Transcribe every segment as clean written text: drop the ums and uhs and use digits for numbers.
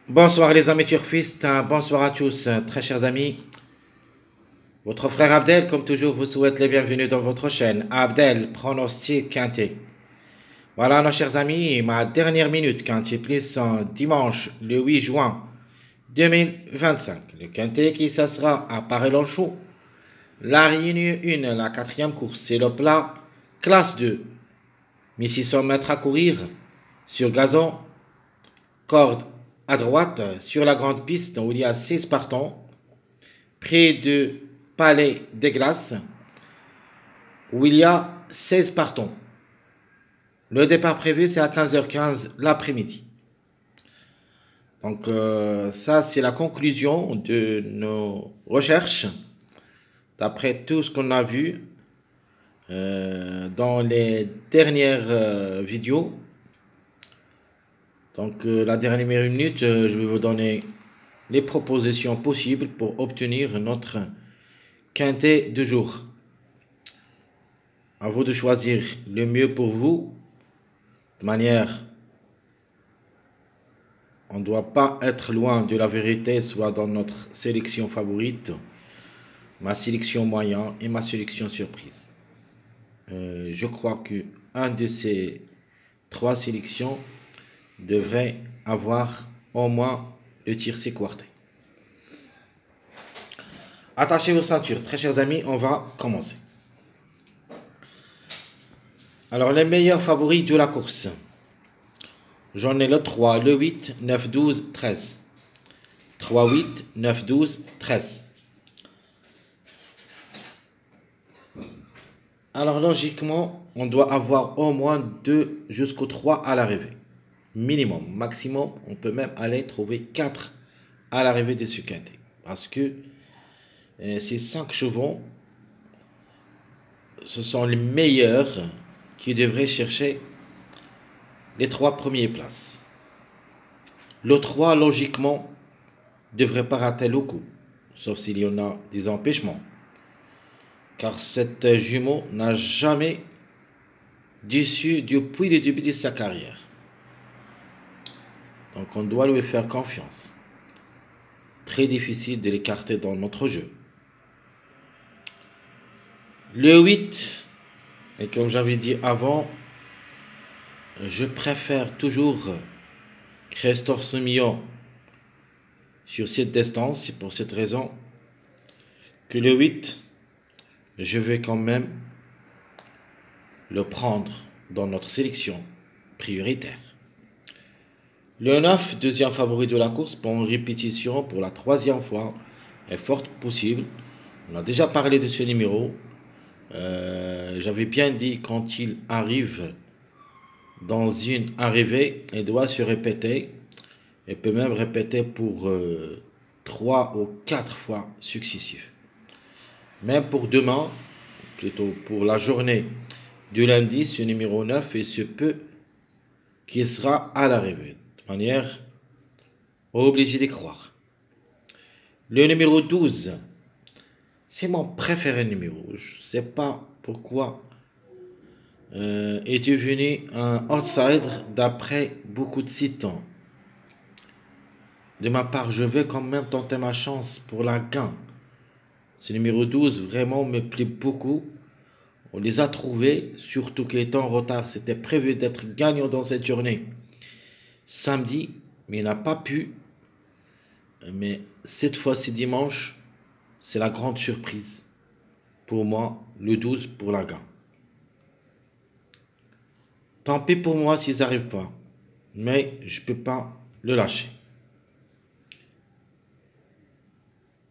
Bonsoir les amis turfistes, bonsoir à tous, très chers amis. Votre frère Abdel, comme toujours, vous souhaite les bienvenus dans votre chaîne. Abdel, pronostic quintet. Voilà, nos chers amis, ma dernière minute quintet plus en dimanche, le 8 juin 2025. Le quintet qui s'assera à Paris-Longchamp. La réunion 1, la quatrième course, c'est le plat classe 2. 1600 mètres à courir sur gazon, corde à droite sur la grande piste où il y a 6 partants, près de Palais des Glaces, où il y a 16 partants. Le départ prévu, c'est à 15h15 l'après-midi. Donc ça, c'est la conclusion de nos recherches, d'après tout ce qu'on a vu dans les dernières vidéos. Donc la dernière minute, je vais vous donner les propositions possibles pour obtenir notre quintet de jour. À vous de choisir le mieux pour vous. De manière, on ne doit pas être loin de la vérité, soit dans notre sélection favorite, ma sélection moyen et ma sélection surprise. Je crois que un de ces trois sélections devrait avoir au moins le tiercé quarté. Attachez vos ceintures, très chers amis, on va commencer. Alors, les meilleurs favoris de la course. J'en ai le 3, le 8, 9, 12, 13. 3, 8, 9, 12, 13. Alors, logiquement, on doit avoir au moins 2 jusqu'au 3 à l'arrivée. Minimum. Maximum, on peut même aller trouver 4 à l'arrivée de ce quintet. Parce que ces 5 chevaux, ce sont les meilleurs qui devraient chercher les 3 premières places. Le 3, logiquement, ne devrait pas rater le coup, sauf s'il y en a des empêchements. Car cette jumeau n'a jamais déçu depuis le début de sa carrière. Donc on doit lui faire confiance. Très difficile de l'écarter dans notre jeu. Le 8, et comme j'avais dit avant, je préfère toujours Christophe Soumillon sur cette distance. C'est pour cette raison que le 8, je vais quand même le prendre dans notre sélection prioritaire. Le 9, deuxième favori de la course, pour une répétition pour la 3e fois, est fort possible. On a déjà parlé de ce numéro. J'avais bien dit, quand il arrive dans une arrivée, il doit se répéter. Il peut même répéter pour 3 ou 4 fois successifs. Même pour demain, plutôt pour la journée du lundi, ce numéro 9, il se peut qu'il sera à l'arrivée. De manière obligée d'y croire. Le numéro 12, c'est mon préféré numéro. Je ne sais pas pourquoi est devenu un outsider d'après beaucoup de citants. De ma part, je vais quand même tenter ma chance pour la gain. Ce numéro 12 vraiment me plaît beaucoup. On les a trouvés, surtout qu'il était en retard. C'était prévu d'être gagnant dans cette journée samedi, mais il n'a pas pu. Mais cette fois-ci dimanche, c'est la grande surprise. Pour moi, le 12 pour la gain. Tant pis pour moi s'ils n'arrivent pas. Mais je ne peux pas le lâcher.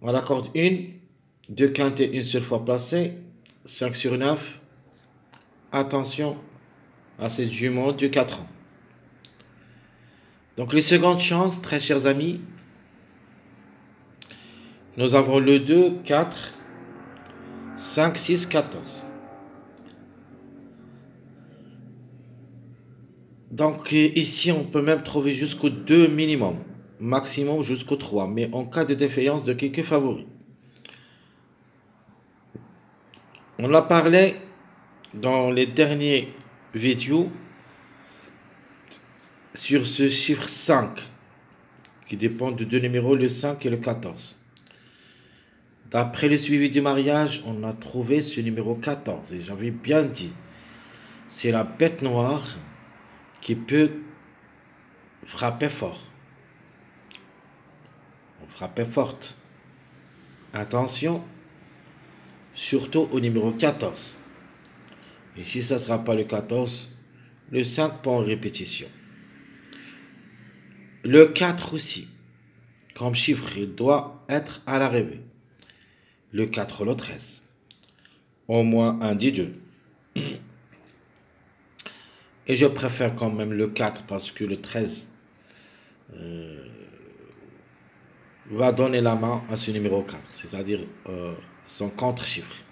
On accorde 1, 2 quintets une seule fois placé, 5 sur 9. Attention à cette jument de 4 ans. Donc les secondes chances, très chers amis, nous avons le 2, 4, 5, 6, 14. Donc ici, on peut même trouver jusqu'au 2 minimum, maximum jusqu'au 3, mais en cas de défaillance de quelques favoris. On a parlé dans les dernières vidéos sur ce chiffre 5, qui dépendent de deux numéros, le 5 et le 14. D'après le suivi du mariage, on a trouvé ce numéro 14. Et j'avais bien dit, c'est la bête noire qui peut frapper fort. Frapper forte. Attention, surtout au numéro 14. Et si ça ne sera pas le 14, le 5 pas en répétition. Le 4 aussi, comme chiffre, il doit être à l'arrivée. Le 4, le 13. Au moins un des deux. Et je préfère quand même le 4 parce que le 13 va donner la main à ce numéro 4, c'est-à-dire son contre-chiffre.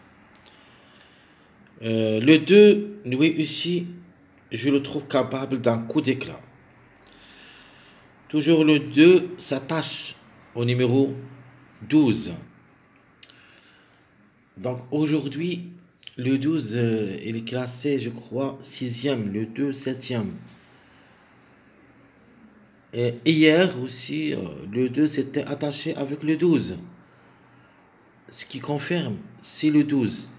Le 2, lui aussi, je le trouve capable d'un coup d'éclat. Toujours le 2 s'attache au numéro 12. Donc aujourd'hui, le 12, il est classé, je crois, 6e, le 2, 7e. Et hier aussi, le 2 s'était attaché avec le 12. Ce qui confirme, si le 12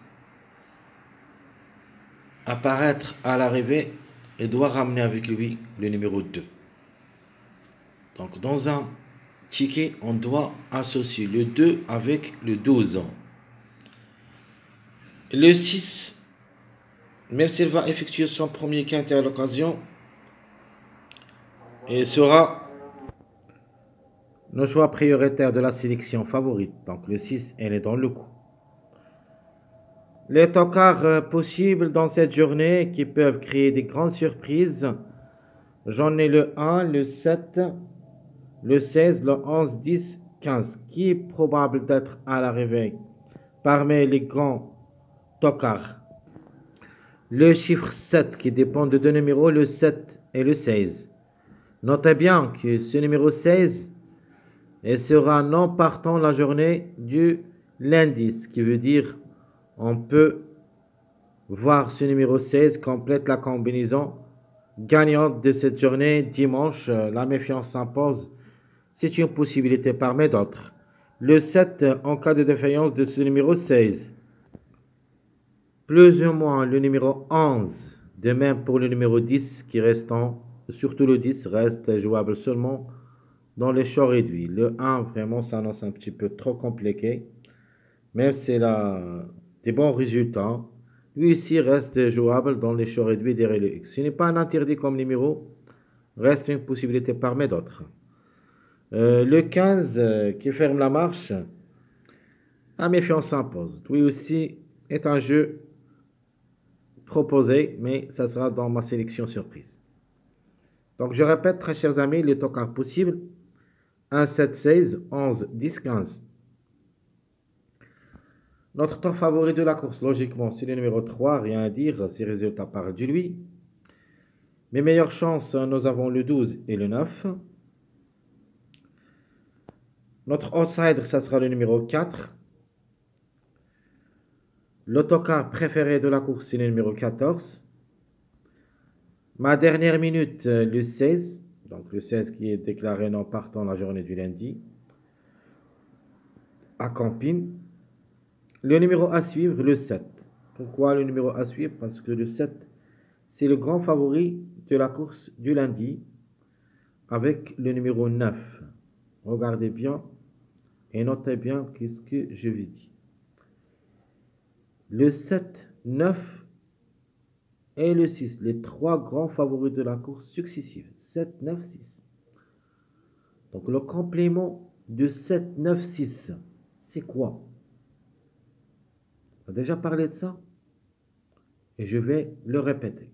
apparaître à l'arrivée, il doit ramener avec lui le numéro 2. Donc dans un ticket, on doit associer le 2 avec le 12. Le 6, même s'il va effectuer son premier quintet à l'occasion, il sera le choix prioritaire de la sélection favorite. Donc le 6, elle est dans le coup. Les tocards possibles dans cette journée qui peuvent créer des grandes surprises. J'en ai le 1, le 7, le 16, le 11, 10, 15. Qui est probable d'être à l'arrivée parmi les grands tocards? Le chiffre 7 qui dépend de deux numéros, le 7 et le 16. Notez bien que ce numéro 16 et sera non partant la journée du lundi, ce qui veut dire on peut voir ce numéro 16 complète la combinaison gagnante de cette journée dimanche. La méfiance s'impose, c'est une possibilité parmi d'autres. Le 7 en cas de défaillance de ce numéro 16. Plus ou moins le numéro 11, de même pour le numéro 10 qui reste surtout le 10 reste jouable seulement dans les choix réduits. Le 1 vraiment s'annonce un petit peu trop compliqué, même si c'est des bons résultats. Lui ici reste jouable dans les choix réduits des relais X. Ce n'est pas un interdit comme numéro, reste une possibilité parmi d'autres. Le 15 qui ferme la marche, la méfiance s'impose. Lui aussi est un jeu proposé, mais ça sera dans ma sélection surprise. Donc je répète, très chers amis, les tokens possibles 1, 7, 16, 11, 10, 15. Notre temps favori de la course, logiquement, c'est le numéro 3, rien à dire, ses résultats parlent de lui. Mes meilleures chances, nous avons le 12 et le 9. Notre outsider, ça sera le numéro 4. L'autocar préféré de la course, c'est le numéro 14. Ma dernière minute, le 16. Donc le 16 qui est déclaré non partant la journée du lundi. À Campine. Le numéro à suivre, le 7. Pourquoi le numéro à suivre? Parce que le 7, c'est le grand favori de la course du lundi avec le numéro 9. Regardez bien et notez bien ce que je vous dis. Le 7, 9 et le 6, les trois grands favoris de la course successive. 7, 9, 6. Donc le complément de 7, 9, 6, c'est quoi? On a déjà parlé de ça et je vais le répéter.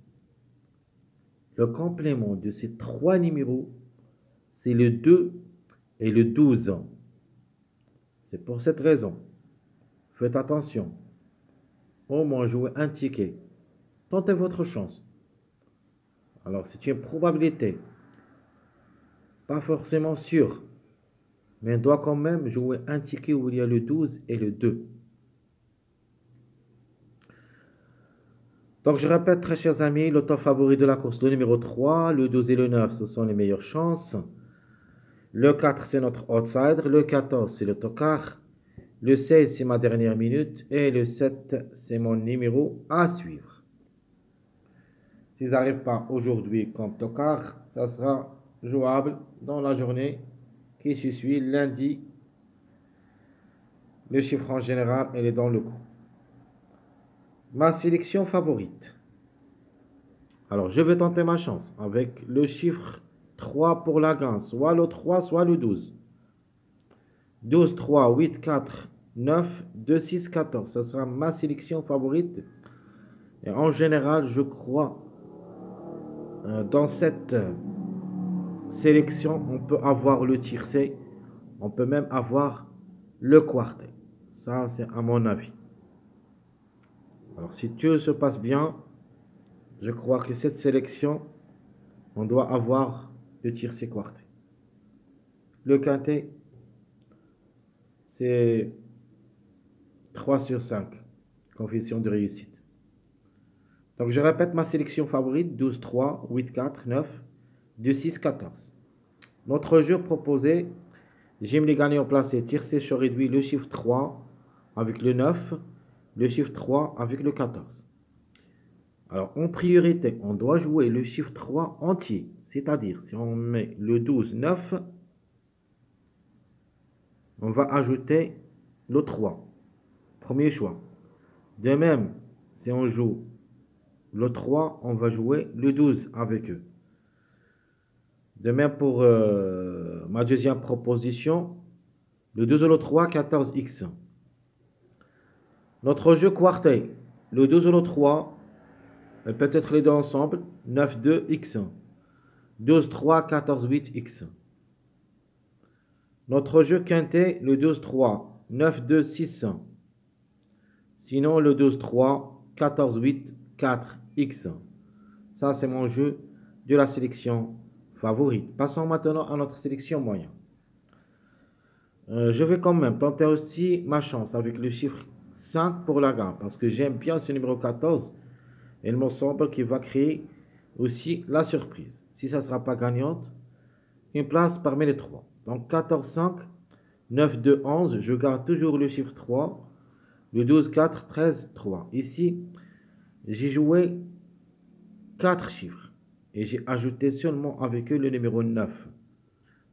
Le complément de ces trois numéros, c'est le 2 et le 12. C'est pour cette raison. Faites attention. Au moins jouez un ticket. Tentez votre chance. Alors c'est une probabilité. Pas forcément sûre. Mais on doit quand même jouer un ticket où il y a le 12 et le 2. Donc je répète, très chers amis, le top favori de la course, le numéro 3, le 12 et le 9, ce sont les meilleures chances. Le 4, c'est notre outsider. Le 14, c'est le tocard. Le 16, c'est ma dernière minute. Et le 7, c'est mon numéro à suivre. S'ils n'arrivent pas aujourd'hui comme tocard, ça sera jouable dans la journée qui se suit. Lundi, le chiffre en général, elle est dans le coup. Ma sélection favorite. Alors, je vais tenter ma chance avec le chiffre 3 pour la gain. Soit le 3, soit le 12. 12, 3, 8, 4, 9, 2, 6, 14. Ce sera ma sélection favorite. Et en général, je crois, dans cette sélection, on peut avoir le tiercé. On peut même avoir le quartet. Ça, c'est à mon avis. Alors, si tout se passe bien, je crois que cette sélection, on doit avoir le tiercé quartet. Le quintet, c'est 3 sur 5. Coefficient de réussite. Donc, je répète ma sélection favorite. 12, 3, 8, 4, 9, 2, 6, 14. Notre jeu proposé, j'aime les gagnants placés. Tiercé sur réduit le chiffre 3 avec le 9. Le chiffre 3 avec le 14. Alors, en priorité, on doit jouer le chiffre 3 entier. C'est-à-dire, si on met le 12, 9, on va ajouter le 3. Premier choix. De même, si on joue le 3, on va jouer le 12 avec eux. De même pour ma deuxième proposition, le 12 ou le 3, 14x. Notre jeu quartet, le 12 ou le 3, peut-être les deux ensemble, 9, 2, x. 12, 3, 14, 8, x. Notre jeu quintet, le 12, 3, 9, 2, 6. Sinon, le 12, 3, 14, 8, 4, x. Ça, c'est mon jeu de la sélection favorite. Passons maintenant à notre sélection moyenne. Je vais quand même tenter aussi ma chance avec le chiffre 5 pour la gamme, parce que j'aime bien ce numéro 14. Et il me semble qu'il va créer aussi la surprise. Si ça ne sera pas gagnante, une place parmi les 3. Donc 14, 5, 9, 2, 11. Je garde toujours le chiffre 3. Le 12, 4, 13, 3. Ici, j'ai joué 4 chiffres. Et j'ai ajouté seulement avec eux le numéro 9.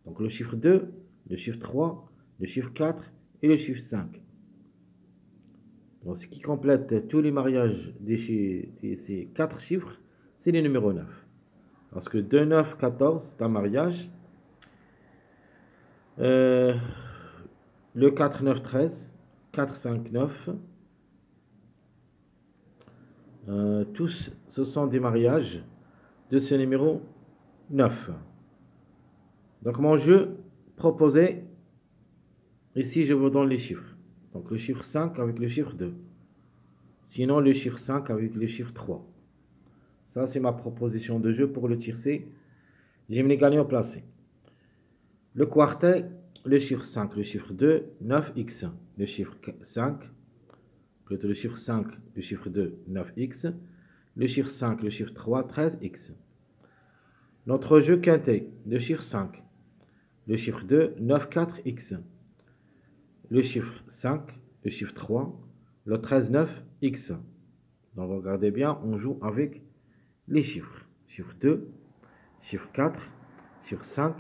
Donc le chiffre 2, le chiffre 3, le chiffre 4 et le chiffre 5. Donc ce qui complète tous les mariages de ces 4 chiffres, c'est le numéro 9. Parce que 2, 9, 14, c'est un mariage. Le 4, 9, 13. 4, 5, 9. Tous, ce sont des mariages de ce numéro 9. Donc mon jeu proposé, ici je vous donne les chiffres. Donc le chiffre 5 avec le chiffre 2. Sinon le chiffre 5 avec le chiffre 3. Ça c'est ma proposition de jeu pour le tiercé. J'aime les gagnants placés. Le quartet, le chiffre 5, le chiffre 2, 9x. Le chiffre 5, plutôt le chiffre 5, le chiffre 2, 9x. Le chiffre 5, le chiffre 3, 13x. Notre jeu quintet, le chiffre 5, le chiffre 2, 9, 4x. Le chiffre 5, le chiffre 3, le 13, 9x. Donc regardez bien, on joue avec les chiffres. Chiffre 2, chiffre 4, chiffre 5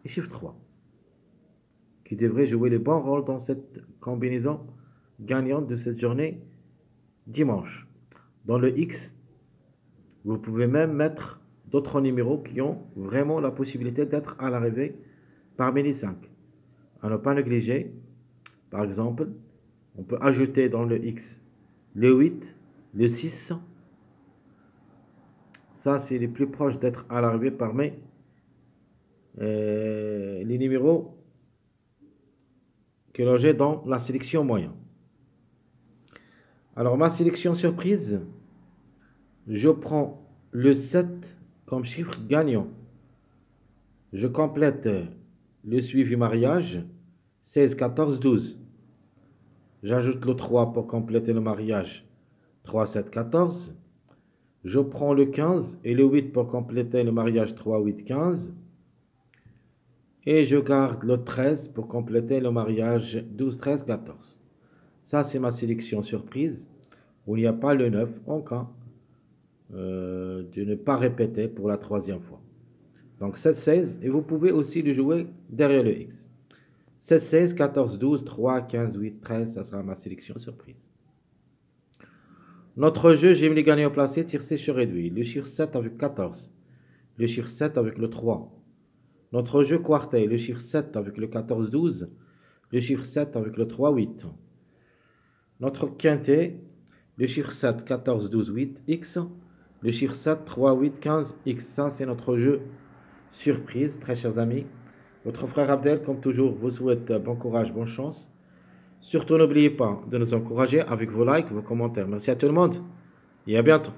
et chiffre 3. Qui devraient jouer les bons rôles dans cette combinaison gagnante de cette journée dimanche. Dans le X, vous pouvez même mettre d'autres numéros qui ont vraiment la possibilité d'être à l'arrivée parmi les 5. À ne pas négliger, par exemple, on peut ajouter dans le X le 8, le 6. Ça, c'est les plus proches d'être à l'arrivée parmi les numéros que l'on j'ai dans la sélection moyenne. Alors, ma sélection surprise, je prends le 7 comme chiffre gagnant. Je complète le suivi mariage, 16, 14, 12. J'ajoute le 3 pour compléter le mariage, 3, 7, 14. Je prends le 15 et le 8 pour compléter le mariage, 3, 8, 15. Et je garde le 13 pour compléter le mariage 12, 13, 14. Ça, c'est ma sélection surprise, où il n'y a pas le 9 en cas de ne pas répéter pour la troisième fois. Donc 7, 16, et vous pouvez aussi le jouer derrière le X. 7, 16, 14, 12, 3, 15, 8, 13, ça sera ma sélection surprise. Notre jeu, j'aime les gagnants placés, tiercé sur réduit. Le chiffre 7 avec 14. Le chiffre 7 avec le 3. Notre jeu quartet, le chiffre 7 avec le 14, 12. Le chiffre 7 avec le 3, 8. Notre quintet, le chiffre 7, 14, 12, 8, X. Le chiffre 7, 3, 8, 15, X. Ça, c'est notre jeu surprise, très chers amis. Votre frère Abdel, comme toujours, vous souhaite bon courage, bonne chance. Surtout, n'oubliez pas de nous encourager avec vos likes, vos commentaires. Merci à tout le monde et à bientôt.